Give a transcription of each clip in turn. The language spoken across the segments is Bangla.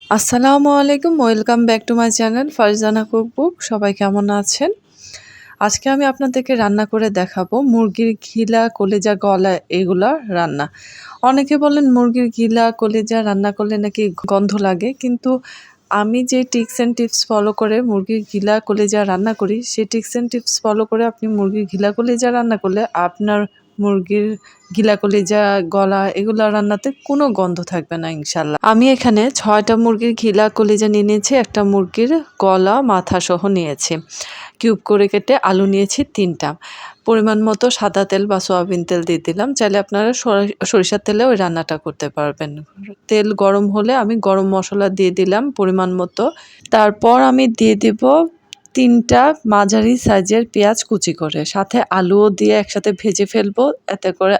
আসসালামু আলাইকুম। Welcome back to my channel Farzana cookbook. সবাই কেমন আছেন? আজকে আমি আপনাদেরকে রান্না করে দেখাবো মুরগির ঘিলা, কলিজা, গলা এগুলা রান্না। অনেকে বলেন মুরগির ঘিলা, কলিজা রান্না করলে নাকি গন্ধ লাগে। কিন্তু আমি যে টিপস অ্যান্ড টিপস ফলো করে মুরগির ঘিলা, কলিজা রান্না করি, সেই টিপস অ্যান্ড টিপস ফলো করে আপনি মুরগির ঘিলা, কলিজা রান্না করলে আপনার মুরগির গিলা, কলিজা, গলা এগুলা রান্নাতে কোনো গন্ধ থাকবে না ইনশাল্লাহ। আমি এখানে ৬টা মুরগির ঘিলা, কলিজা নিয়ে নিয়েছি, একটা মুরগির গলা, মাথা সহ নিয়েছি। কিউব করে কেটে আলু নিয়েছি ৩টা। পরিমাণ মতো সাদা তেল বা সয়াবিন তেল দিয়ে দিলাম। চাইলে আপনারা সরিষার তেলেও ওই রান্নাটা করতে পারবেন। তেল গরম হলে আমি গরম মসলা দিয়ে দিলাম পরিমাণ মতো। তারপর আমি দিয়ে দিব ৩টা মাঝারি সাইজের পেঁয়াজ কুচি করে। সাথে আলুও দিয়ে একসাথে ভেজে ফেলবো। এতে করে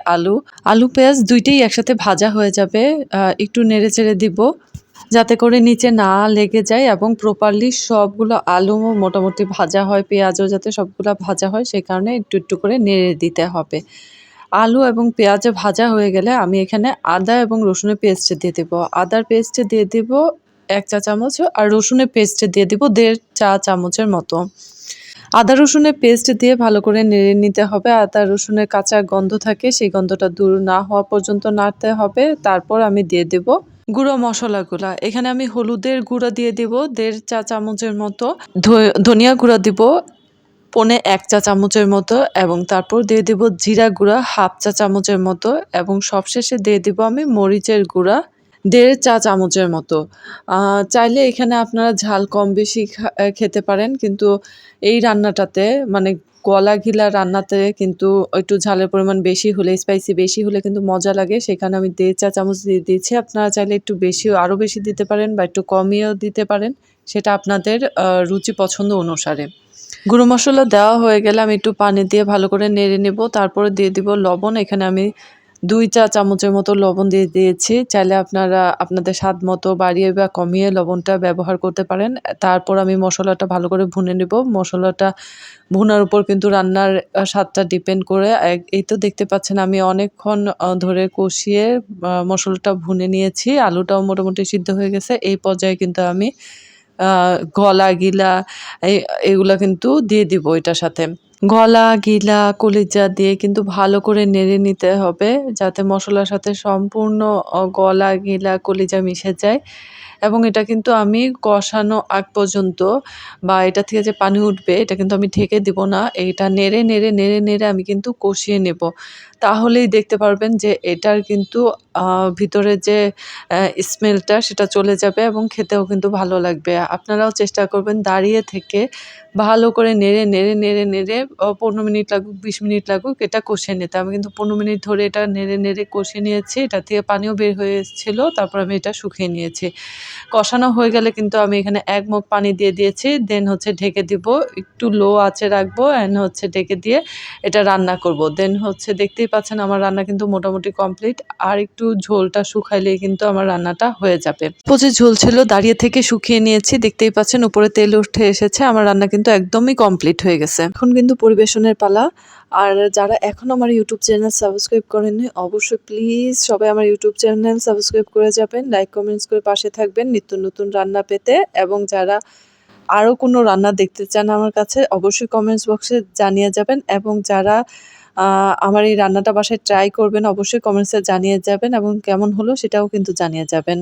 আলু পেঁয়াজ ২টেই একসাথে ভাজা হয়ে যাবে। একটু নেড়েচেড়ে দিব যাতে করে নিচে না লেগে যায় এবং প্রপারলি সবগুলো আলু মোটামুটি ভাজা হয়, পেঁয়াজও যাতে সবগুলো ভাজা হয় সেই কারণে একটু একটু করে নেড়ে দিতে হবে। আলু এবং পেঁয়াজ ভাজা হয়ে গেলে আমি এখানে আদা এবং রসুনের পেস্ট দিয়ে দেব। আদার পেস্ট দিয়ে দিব ১ চা চামচ আর রসুনের পেস্ট দিয়ে দিব ১.৫ চা চামচের মতো। আদা রসুনের পেস্ট দিয়ে ভালো করে নেড়ে নিতে হবে। আদা রসুনের কাঁচা গন্ধ থাকে, সেই গন্ধটা দূর না হওয়া পর্যন্ত নাড়তে হবে। তারপর আমি দিয়ে দেব গুঁড়ো মশলাগুলা। এখানে আমি হলুদের গুঁড়া দিয়ে দিব ১.৫ চা চামচের মতো, ধনিয়া গুঁড়া দিব ১.৫ চা চামচের মতো এবং তারপর দিয়ে দিব জিরা গুঁড়া ১/২ চা চামচের মতো এবং সবশেষে দিয়ে দিব আমি মরিচের গুঁড়া ১.৫ চা চামচের মতো। চাইলে এখানে আপনারা ঝাল কম বেশি খেতে পারেন, কিন্তু এই রান্নাটাতে মানে গলা ঘিলা রান্নাতে কিন্তু একটু ঝালের পরিমাণ বেশি হলে, স্পাইসি বেশি হলে কিন্তু মজা লাগে। সেখানে আমি ১.৫ চা চামচ দিয়ে দিয়েছি। আপনারা চাইলে একটু বেশিও আরও বেশি দিতে পারেন বা একটু কমিয়েও দিতে পারেন। সেটা আপনাদের রুচি পছন্দ অনুসারে। গুঁড়ো মসলা দেওয়া হয়ে গেলে আমি একটু পানি দিয়ে ভালো করে নেড়ে নেব। তারপরে দিয়ে দিব লবণ। এখানে আমি ২ চা চামচের মতো লবণ দিয়ে দিয়েছি। চাইলে আপনারা আপনাদের স্বাদ মতো বাড়িয়ে বা কমিয়ে লবণটা ব্যবহার করতে পারেন। তারপর আমি মশলাটা ভালো করে ভুনে নেব। মশলাটা ভুনার উপর কিন্তু রান্নার স্বাদটা ডিপেন্ড করে। এই তো দেখতে পাচ্ছেন আমি অনেকক্ষণ ধরে কষিয়ে মসলাটা ভুনে নিয়েছি। আলুটাও মোটামুটি সিদ্ধ হয়ে গেছে। এই পর্যায়ে কিন্তু আমি আ গলা, গিলা এগুলা কিন্তু দিয়ে দিব এটার সাথে। গলা, গিলা, কলিজা দিয়ে কিন্তু ভালো করে নেড়ে নিতে হবে যাতে মসলার সাথে সম্পূর্ণ গলা, গিলা, কলিজা মিশে যায় এবং এটা কিন্তু আমি কষানো আগ পর্যন্ত বা এটা থেকে যে পানি উঠবে এটা কিন্তু আমি ঢেকে দিব না। এটা নেড়ে, নেড়ে, নেড়ে, নেড়ে আমি কিন্তু কষিয়ে নেব। তাহলেই দেখতে পারবেন যে এটার কিন্তু আ ভিতরে যে স্মেলটা সেটা চলে যাবে এবং খেতেও কিন্তু ভালো লাগবে। আপনারাও চেষ্টা করবেন দাঁড়িয়ে থেকে ভালো করে নেড়ে, নেড়ে, নেড়ে, নেড়ে ১৫ মিনিট লাগুক, ২০ মিনিট লাগুক এটা কষিয়ে নিতে। আমি কিন্তু ১৫ মিনিট ধরে এটা নেড়ে, নেড়ে কষিয়ে নিয়েছি। এটা থেকে পানিও বের হয়ে এসেছিল। তারপর আমি এটা শুকিয়ে নিয়েছি। কষানো হয়ে গেলে কিন্তু আমি এখানে ১ মগ পানি দিয়ে দিয়েছি। দেন হচ্ছে ঢেকে দিব। একটু লো আঁচে রাখবো অ্যান্ড হচ্ছে ঢেকে দিয়ে এটা রান্না করব। দেন হচ্ছে দেখতেই পাচ্ছেন আমার রান্না কিন্তু মোটামুটি কমপ্লিট। আর একটু ঝোলটা শুকাইলেই কিন্তু আমার রান্নাটা হয়ে যাবে। প্রচুর ঝোল ছিল, দাঁড়িয়ে থেকে শুকিয়ে নিয়েছি। দেখতেই পাচ্ছেন উপরে তেল উঠে এসেছে। আমার রান্না কিন্তু একদমই কমপ্লিট হয়ে গেছে। এখন কিন্তু পরিবেশনের পালা। আর যারা এখনো আমার ইউটিউব চ্যানেল সাবস্ক্রাইব করেননি অবশ্যই প্লিজ সবাই আমার ইউটিউব চ্যানেল সাবস্ক্রাইব করে যাবেন। লাইক কমেন্টস করে পাশে থাকবেন নিত্য নতুন রান্না পেতে এবং যারা আরও কোনো রান্না দেখতে চান আমার কাছে অবশ্যই কমেন্টস বক্সে জানিয়ে যাবেন এবং যারা আমার এই রান্নাটা বাসায় ট্রাই করবেন অবশ্যই কমেন্টসে জানিয়ে যাবেন এবং কেমন হলো সেটাও কিন্তু জানিয়ে যাবেন।